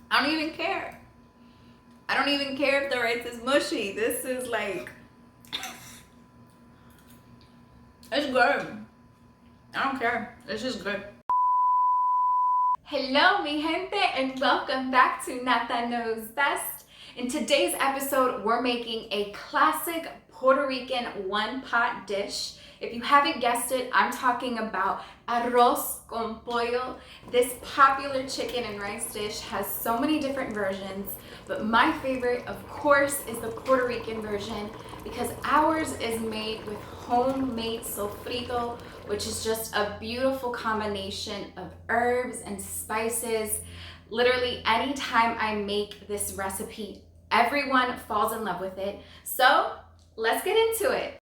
I don't even care. I don't even care if the rice is mushy. This is like, it's good. I don't care. It's just good. Hello, mi gente, and welcome back to Nata Knows Best. In today's episode, we're making a classic Puerto Rican one-pot dish. If you haven't guessed it, I'm talking about arroz con pollo. This popular chicken and rice dish has so many different versions, but my favorite, of course, is the Puerto Rican version because ours is made with homemade sofrito, which is just a beautiful combination of herbs and spices. Literally, anytime I make this recipe, everyone falls in love with it. So let's get into it.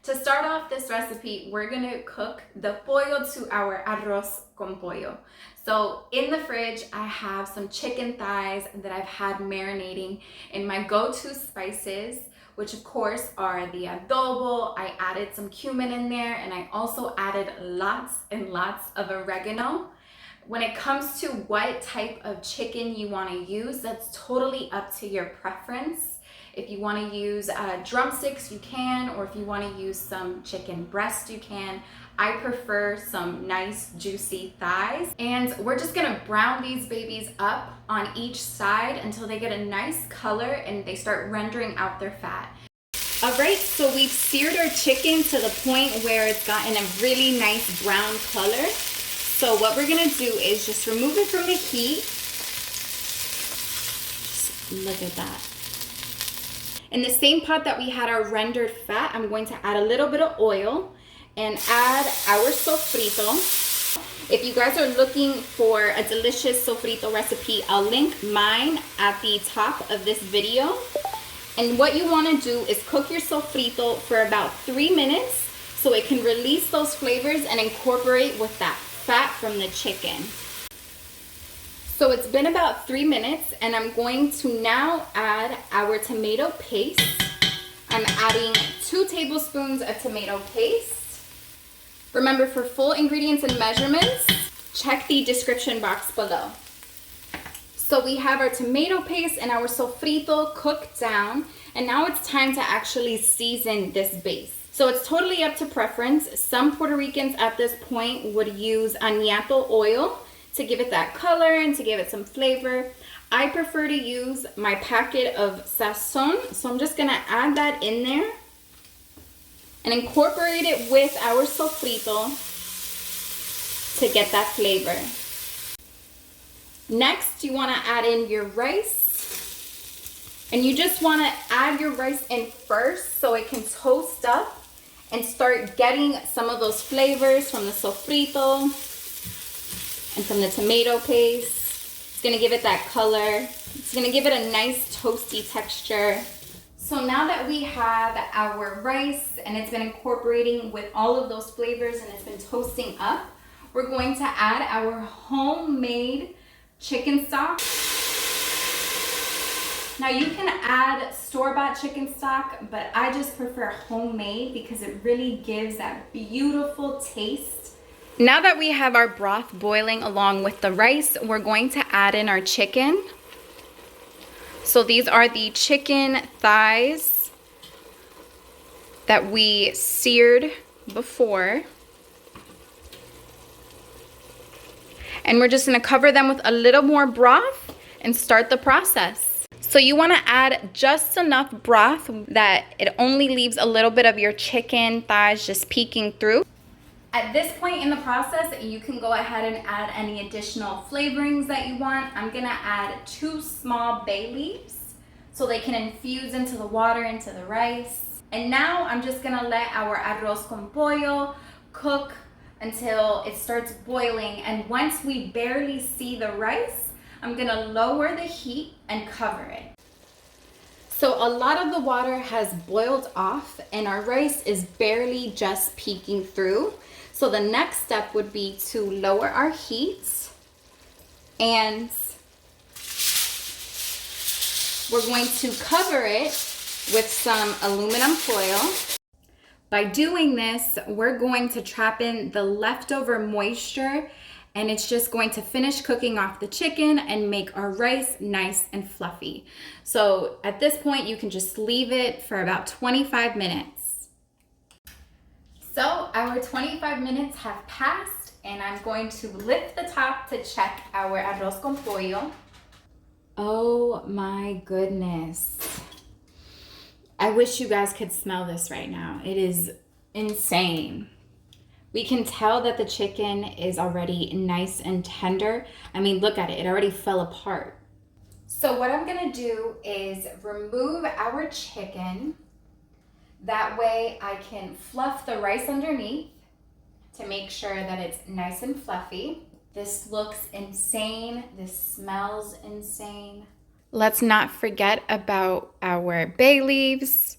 To start off this recipe, we're gonna cook the pollo to our arroz con pollo. So in the fridge, I have some chicken thighs that I've had marinating in my go-to spices, which of course are the adobo. I added some cumin in there, and I also added lots and lots of oregano. When it comes to what type of chicken you want to use, that's totally up to your preference. If you want to use drumsticks, you can, or if you want to use some chicken breast, you can. I prefer some nice juicy thighs. And we're just gonna brown these babies up on each side until they get a nice color and they start rendering out their fat. All right, so we've seared our chicken to the point where it's gotten a really nice brown color. So what we're gonna do is just remove it from the heat. Just look at that. In the same pot that we had our rendered fat, I'm going to add a little bit of oil and add our sofrito. If you guys are looking for a delicious sofrito recipe, I'll link mine at the top of this video. And what you want to do is cook your sofrito for about 3 minutes so it can release those flavors and incorporate with that fat from the chicken. So it's been about 3 minutes, and I'm going to now add our tomato paste. I'm adding 2 tablespoons of tomato paste. Remember, for full ingredients and measurements, check the description box below. So we have our tomato paste and our sofrito cooked down, and now it's time to actually season this base. So it's totally up to preference. Some Puerto Ricans at this point would use añato oil to give it that color and to give it some flavor. I prefer to use my packet of sazon, so I'm just gonna add that in there and incorporate it with our sofrito to get that flavor. Next, you wanna add in your rice, and you just wanna add your rice in first so it can toast up and start getting some of those flavors from the sofrito and from the tomato paste. It's gonna give it that color. It's gonna give it a nice toasty texture. So now that we have our rice and it's been incorporating with all of those flavors and it's been toasting up, we're going to add our homemade chicken stock. Now you can add store-bought chicken stock, but I just prefer homemade because it really gives that beautiful taste. Now that we have our broth boiling along with the rice, we're going to add in our chicken. So these are the chicken thighs that we seared before. And we're just gonna cover them with a little more broth and start the process. So you wanna add just enough broth that it only leaves a little bit of your chicken thighs just peeking through. At this point in the process, you can go ahead and add any additional flavorings that you want. I'm gonna add 2 small bay leaves so they can infuse into the water, into the rice. And now I'm just gonna let our arroz con pollo cook until it starts boiling. And once we barely see the rice, I'm gonna lower the heat and cover it. So a lot of the water has boiled off and our rice is barely just peeking through. So the next step would be to lower our heat, and we're going to cover it with some aluminum foil. By doing this, we're going to trap in the leftover moisture, and it's just going to finish cooking off the chicken and make our rice nice and fluffy. So at this point, you can just leave it for about 25 minutes. So our 25 minutes have passed, and I'm going to lift the top to check our arroz con pollo. Oh my goodness. I wish you guys could smell this right now. It is insane. We can tell that the chicken is already nice and tender. I mean, look at it. It already fell apart. So what I'm gonna do is remove our chicken. That way I can fluff the rice underneath to make sure that it's nice and fluffy. This looks insane. This smells insane. Let's not forget about our bay leaves.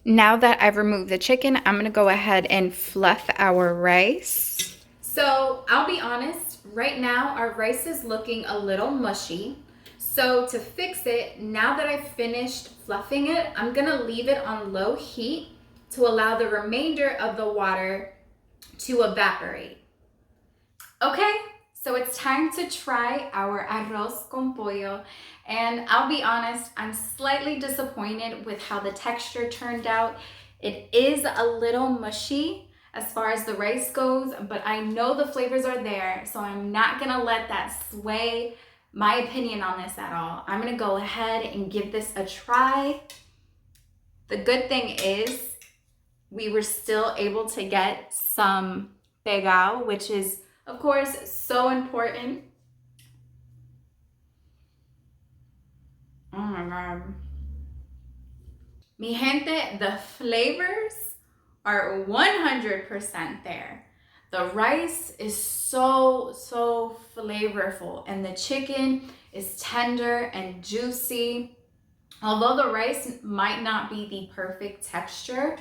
Now that I've removed the chicken, I'm gonna go ahead and fluff our rice. So I'll be honest, right now our rice is looking a little mushy. So to fix it, now that I've finished fluffing it, I'm gonna leave it on low heat to allow the remainder of the water to evaporate. Okay, so it's time to try our arroz con pollo. And I'll be honest, I'm slightly disappointed with how the texture turned out. It is a little mushy as far as the rice goes, but I know the flavors are there, so I'm not gonna let that sway my opinion on this at all. I'm gonna go ahead and give this a try. The good thing is we were still able to get some pegao, which is, of course, so important. Oh my God. Mi gente, the flavors are 100% there. The rice is so flavorful, and the chicken is tender and juicy. Although the rice might not be the perfect texture,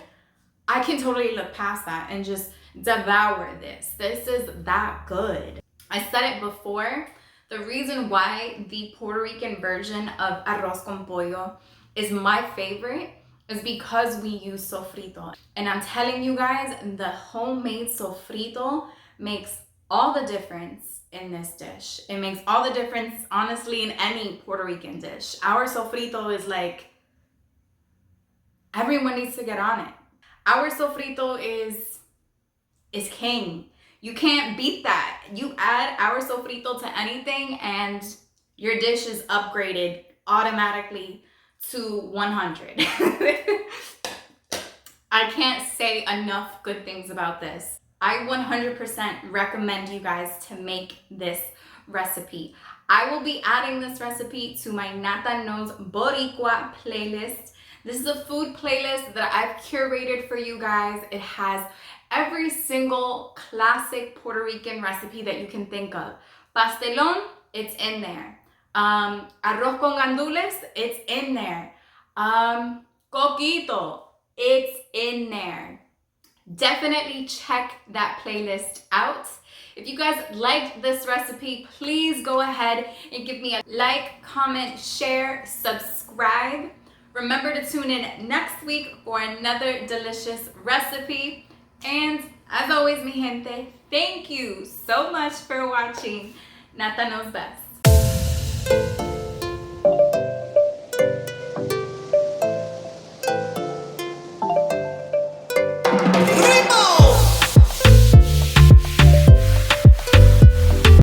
I can totally look past that and just devour this. This is that good. I said it before, the reason why the Puerto Rican version of arroz con pollo is my favorite is because we use sofrito. And I'm telling you guys, the homemade sofrito makes all the difference in this dish. It makes all the difference, honestly, in any Puerto Rican dish. Our sofrito is like, everyone needs to get on it. Our sofrito is king. You can't beat that. You add our sofrito to anything and your dish is upgraded automatically to 100. I can't say enough good things about this. I 100% recommend you guys to make this recipe. I will be adding this recipe to my Nata Knows Boricua playlist. This is a food playlist that I've curated for you guys. It has every single classic Puerto Rican recipe that you can think of. Pastelón, it's in there. Arroz con gandules, it's in there. Coquito, it's in there. Definitely check that playlist out. If you guys liked this recipe, please go ahead and give me a like, comment, share, subscribe. Remember to tune in next week for another delicious recipe. And as always, mi gente, thank you so much for watching Nata Knows Best.